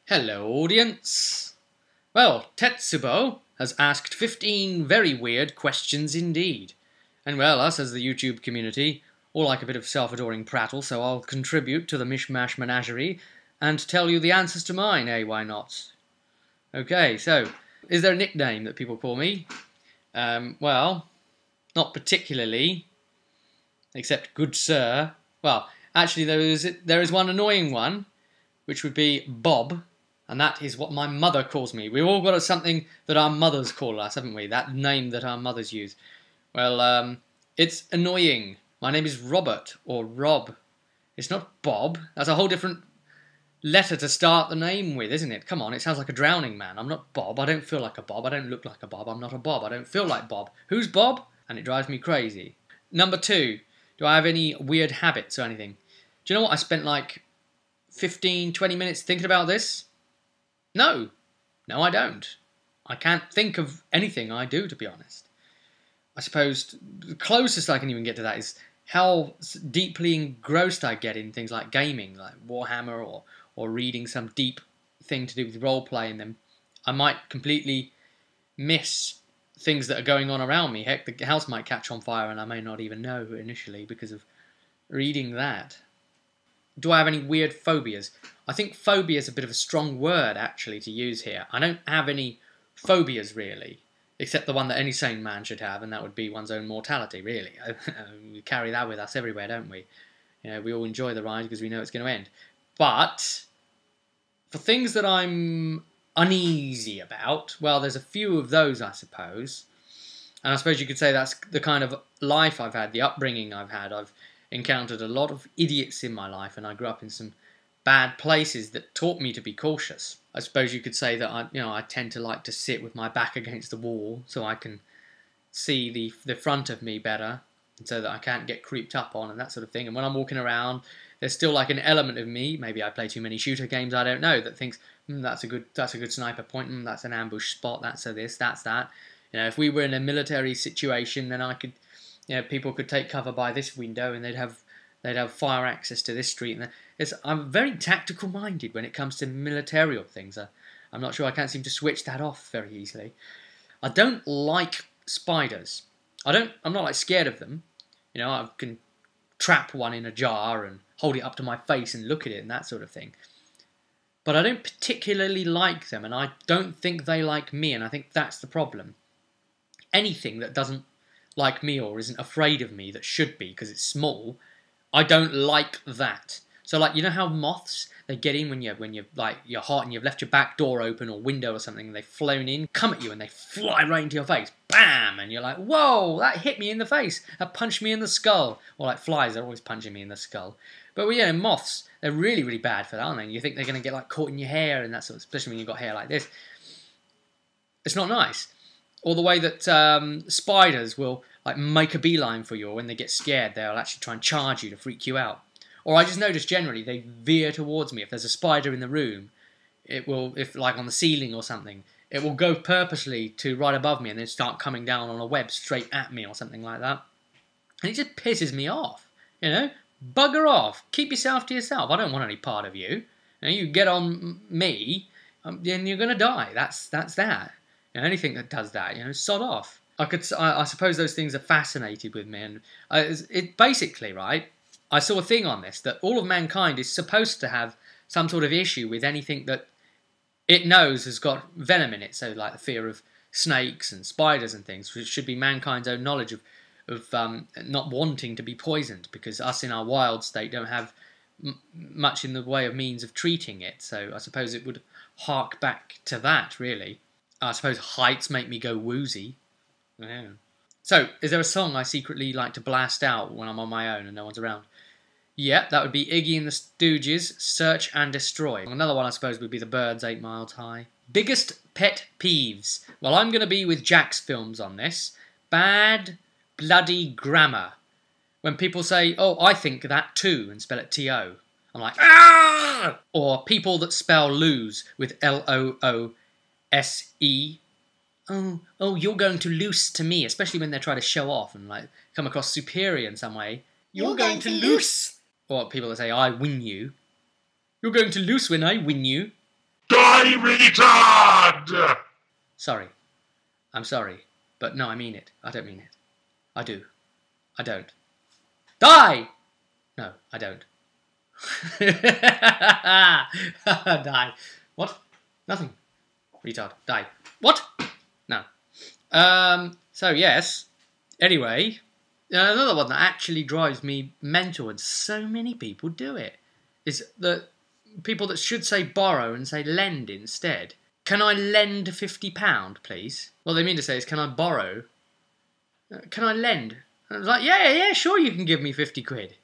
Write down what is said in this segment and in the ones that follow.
Hello, audience. Well, Tetsubo has asked 15 very weird questions indeed. And well, us as the YouTube community all like a bit of self-adoring prattle, so I'll contribute to the mishmash menagerie and tell you the answers to mine, eh, why not? Okay, so, is there a nickname that people call me? Well, not particularly, except Good Sir. Well, actually there is one annoying one, which would be Bob. And that is what my mother calls me. We've all got something that our mothers call us, haven't we? That name that our mothers use. Well, it's annoying. My name is Robert, or Rob. It's not Bob. That's a whole different letter to start the name with, isn't it? Come on, it sounds like a drowning man. I'm not Bob. I don't feel like a Bob. I don't look like a Bob. I'm not a Bob. I don't feel like Bob. Who's Bob? And it drives me crazy. Number 2. Do I have any weird habits or anything? Do you know what? I spent like 15, 20 minutes thinking about this. No, I don't. I can't think of anything I do, to be honest. I suppose the closest I can even get to that is how deeply engrossed I get in things like gaming, like Warhammer, or reading some deep thing to do with roleplay, and then I might completely miss things that are going on around me. Heck, the house might catch on fire and I may not even know initially because of reading that. Do I have any weird phobias? I think phobia is a bit of a strong word, actually, to use here. I don't have any phobias, really, except the one that any sane man should have, and that would be one's own mortality, really. We carry that with us everywhere, don't we? You know, we all enjoy the ride because we know it's going to end. But for things that I'm uneasy about, well, there's a few of those, I suppose. And I suppose you could say that's the kind of life I've had, the upbringing I've had. I've encountered a lot of idiots in my life, and I grew up in some bad places that taught me to be cautious. I suppose you could say that I tend to like to sit with my back against the wall so I can see the front of me better, and so that I can't get creeped up on and that sort of thing. And when I'm walking around, there's still like an element of me, maybe I play too many shooter games, I don't know, that thinks, that's a good sniper point, that's an ambush spot, that's a this, that's that. You know, if we were in a military situation, then I could, people could take cover by this window and they'd have fire access to this street. And I'm very tactical minded when it comes to militarial things. I'm not sure, I can't seem to switch that off very easily. I don't like spiders. I'm not like scared of them. You know, I can trap one in a jar and hold it up to my face and look at it and that sort of thing. But I don't particularly like them, and I don't think they like me, and I think that's the problem. Anything that doesn't like me or isn't afraid of me that should be because it's small, I don't like that. So, like, you know how moths, they get in when you're like, you're hot and you've left your back door open or window or something, and they've flown in, come at you and they fly right into your face, bam, and you're like, whoa, that hit me in the face, that punched me in the skull. Or like flies, they're always punching me in the skull. But well, yeah, moths, they're really, really bad for that, aren't they? You think they're going to get like caught in your hair and that sort of, especially when you've got hair like this. It's not nice. Or the way that spiders will like make a beeline for you, or when they get scared, they'll actually try and charge you to freak you out. Or I just notice generally they veer towards me. If there's a spider in the room, it will, if like on the ceiling or something, it will go purposely to right above me and then start coming down on a web straight at me or something like that. And it just pisses me off, you know? Bugger off. Keep yourself to yourself. I don't want any part of you. You know, you get on me, then you're going to die. That's that. You know, anything that does that, sod off. I suppose those things are fascinated with me, and it basically, right, I saw a thing on this, that all of mankind is supposed to have some sort of issue with anything that it knows has got venom in it, so like the fear of snakes and spiders and things, which should be mankind's own knowledge of not wanting to be poisoned, because us in our wild state don't have much in the way of means of treating it, so I suppose it would hark back to that, really. I suppose heights make me go woozy. Yeah. So, is there a song I secretly like to blast out when I'm on my own and no one's around? Yeah, that would be Iggy and the Stooges, Search and Destroy. Another one I suppose would be The Birds 8 Miles High. Biggest pet peeves. Well, I'm going to be with Jack's films on this. Bad bloody grammar. When people say, oh, I think that too, and spell it T-O. I'm like, ah! Or people that spell lose with L-O-O-S-E. Oh, you're going to loose to me, especially when they're trying to show off and like come across superior in some way. You're going to loose. Or people that say, I win you. You're going to loose when I win you. Die, retard! Sorry. I'm sorry. But no, I mean it. I don't mean it. I do. I don't. Die! No, I don't. Die. What? Nothing. Retard. Die. What? No. So yes. Anyway, another one that actually drives me mental, and so many people do it, is the people that should say borrow and say lend instead. Can I lend £50, please? What they mean to say is, can I borrow? Can I lend? And I was like, yeah, sure you can give me 50 quid.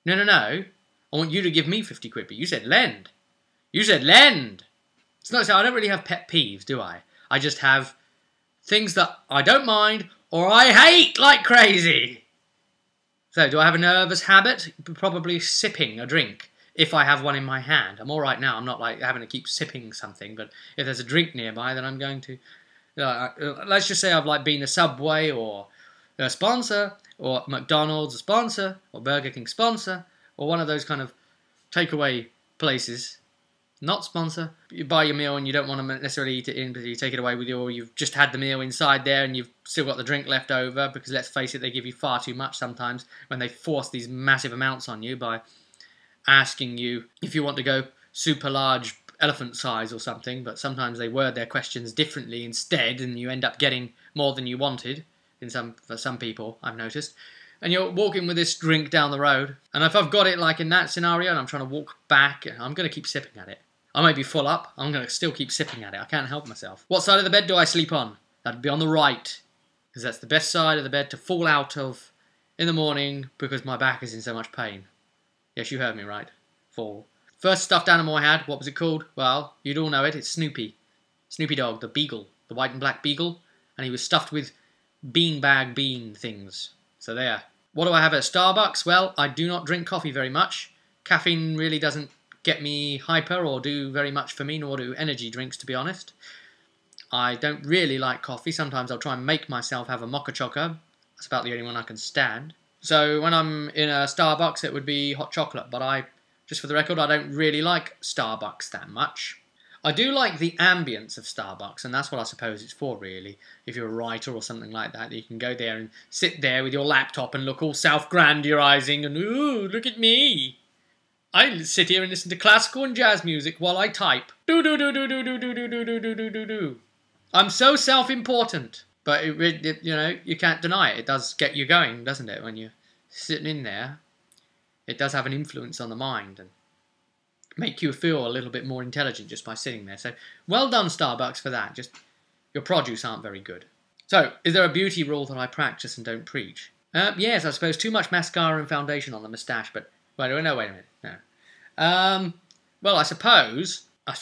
No. I want you to give me 50 quid, but you said lend. You said lend. It's not so I don't really have pet peeves, do I? I just have things that I don't mind or I hate like crazy. So, do I have a nervous habit? Probably sipping a drink. If I have one in my hand. I'm alright now. I'm not like having to keep sipping something, but if there's a drink nearby, then I'm going to... let's just say I've like been a Subway or a sponsor, or McDonald's a sponsor, or Burger King sponsor, or one of those kind of takeaway places. Not sponsor. You buy your meal and you don't want to necessarily eat it in, but you take it away with you, or you've just had the meal inside there and you've still got the drink left over, because let's face it, they give you far too much sometimes when they force these massive amounts on you by asking you if you want to go super large elephant size or something, but sometimes they word their questions differently instead, and you end up getting more than you wanted for some people, I've noticed. And you're walking with this drink down the road, and if I've got it like in that scenario and I'm trying to walk back, I'm going to keep sipping at it. I may be full up, I'm going to still keep sipping at it. I can't help myself. What side of the bed do I sleep on? That'd be on the right, because that's the best side of the bed to fall out of in the morning because my back is in so much pain. Yes, you heard me right. Fall. First stuffed animal I had, what was it called? Well, you'd all know it. It's Snoopy. Snoopy Dog, the beagle. The white and black beagle. And he was stuffed with beanbag bean things. So there. What do I have at Starbucks? Well, I do not drink coffee very much. Caffeine really doesn't get me hyper or do very much for me, nor do energy drinks, to be honest. I don't really like coffee. Sometimes I'll try and make myself have a mocha choca. That's about the only one I can stand. So when I'm in a Starbucks, it would be hot chocolate. But just for the record, I don't really like Starbucks that much. I do like the ambience of Starbucks, and that's what I suppose it's for, really. If you're a writer or something like that, you can go there and sit there with your laptop and look all self-grandiorising and, ooh, look at me. I sit here and listen to classical and jazz music while I type. Do. I'm so self-important. But you can't deny it. It does get you going, doesn't it? When you're sitting in there, it does have an influence on the mind and make you feel a little bit more intelligent just by sitting there. So, well done, Starbucks, for that. Just your produce aren't very good. So, is there a beauty rule that I practice and don't preach? Yes, I suppose too much mascara and foundation on the moustache. But wait a minute. No. Well, I suppose I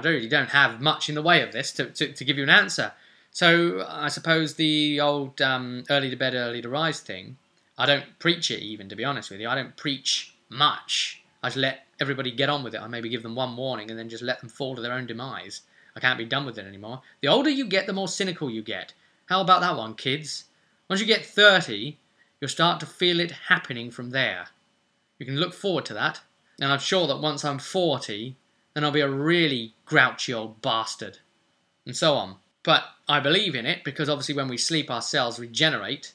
really don't have much in the way of this to give you an answer. So, I suppose the old early to bed, early to rise thing, I don't preach it even, to be honest with you. I don't preach much. I just let everybody get on with it. I maybe give them one warning and then just let them fall to their own demise. I can't be done with it anymore. The older you get, the more cynical you get. How about that one, kids? Once you get 30, you'll start to feel it happening from there. You can look forward to that. And I'm sure that once I'm 40, then I'll be a really grouchy old bastard. And so on. But I believe in it because obviously when we sleep our cells regenerate,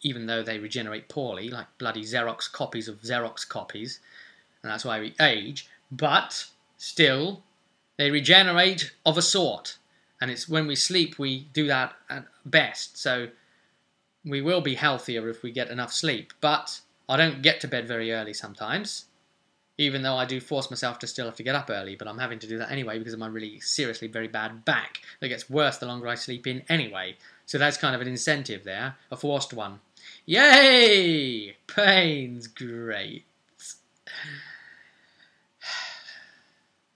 even though they regenerate poorly, like bloody Xerox copies of Xerox copies, and that's why we age, but still, they regenerate of a sort. And it's when we sleep we do that at best, so we will be healthier if we get enough sleep. But I don't get to bed very early sometimes, even though I do force myself to still have to get up early, but I'm having to do that anyway because of my really seriously very bad back that gets worse the longer I sleep in anyway. So that's kind of an incentive there, a forced one. Yay! Pain's great.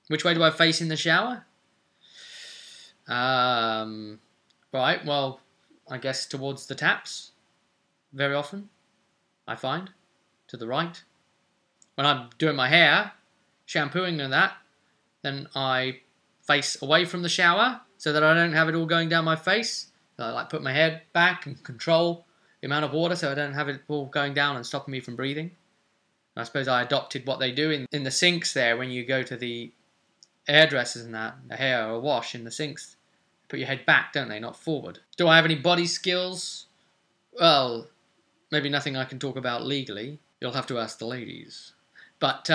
Which way do I face in the shower? Right, well, I guess towards the taps. Very often, I find. To the right. When I'm doing my hair, shampooing and that, then I face away from the shower so that I don't have it all going down my face. So I like put my head back and control the amount of water so I don't have it all going down and stopping me from breathing. And I suppose I adopted what they do in the sinks there when you go to the hairdressers and that, the hair are a wash in the sinks. Put your head back, don't they, not forward. Do I have any body skills? Well, maybe nothing I can talk about legally. You'll have to ask the ladies. But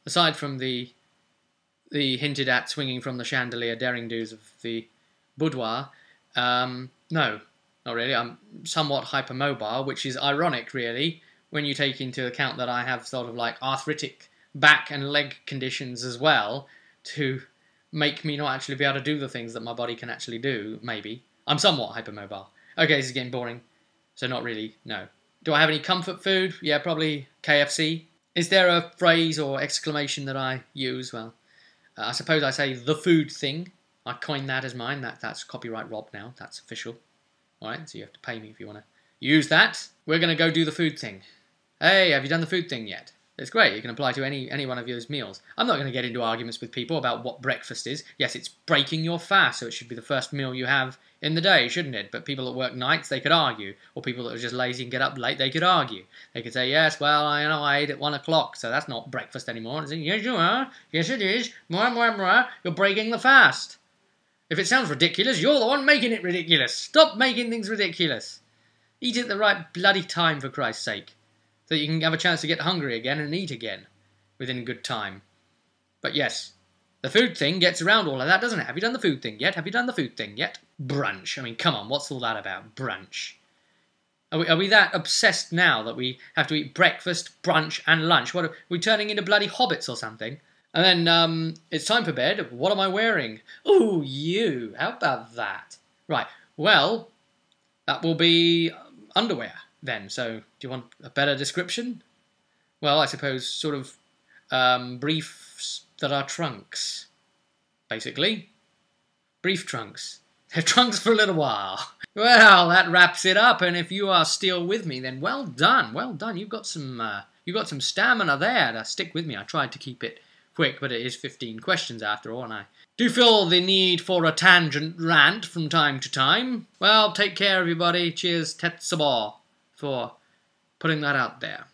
aside from the hinted at swinging from the chandelier daring do's of the boudoir, no, not really. I'm somewhat hypermobile, which is ironic, really, when you take into account that I have sort of like arthritic back and leg conditions as well to make me not actually be able to do the things that my body can actually do, maybe. I'm somewhat hypermobile. Okay, this is getting boring, so not really, no. Do I have any comfort food? Yeah, probably KFC. Is there a phrase or exclamation that I use? Well, I suppose I say the food thing. I coined that as mine. That's copyright robbed now. That's official. Alright, so you have to pay me if you want to use that. We're going to go do the food thing. Hey, have you done the food thing yet? It's great. You can apply to any one of those meals. I'm not going to get into arguments with people about what breakfast is. Yes, it's breaking your fast, so it should be the first meal you have in the day, shouldn't it? But people that work nights, they could argue. Or people that are just lazy and get up late, they could argue. They could say, yes, well, I ate at 1 o'clock, so that's not breakfast anymore. And say, yes, you are. Yes, it is. You're breaking the fast. If it sounds ridiculous, you're the one making it ridiculous. Stop making things ridiculous. Eat at the right bloody time, for Christ's sake, so that you can have a chance to get hungry again and eat again within good time. But yes, the food thing gets around all of that, doesn't it? Have you done the food thing yet? Have you done the food thing yet? Brunch. I mean, come on, what's all that about? Brunch. Are we that obsessed now that we have to eat breakfast, brunch, and lunch? What, are we turning into bloody hobbits or something? And then, it's time for bed. What am I wearing? Ooh, you. How about that? Right, well, that will be underwear then. So, do you want a better description? Well, I suppose sort of briefs that are trunks, basically. Brief trunks. They're trunks for a little while. Well, that wraps it up, and if you are still with me, then well done. Well done. You've got some stamina there to stick with me. I tried to keep it quick, but it is 15 questions after all, and I do feel the need for a tangent rant from time to time. Well, take care, everybody. Cheers, Tetsubo, for putting that out there.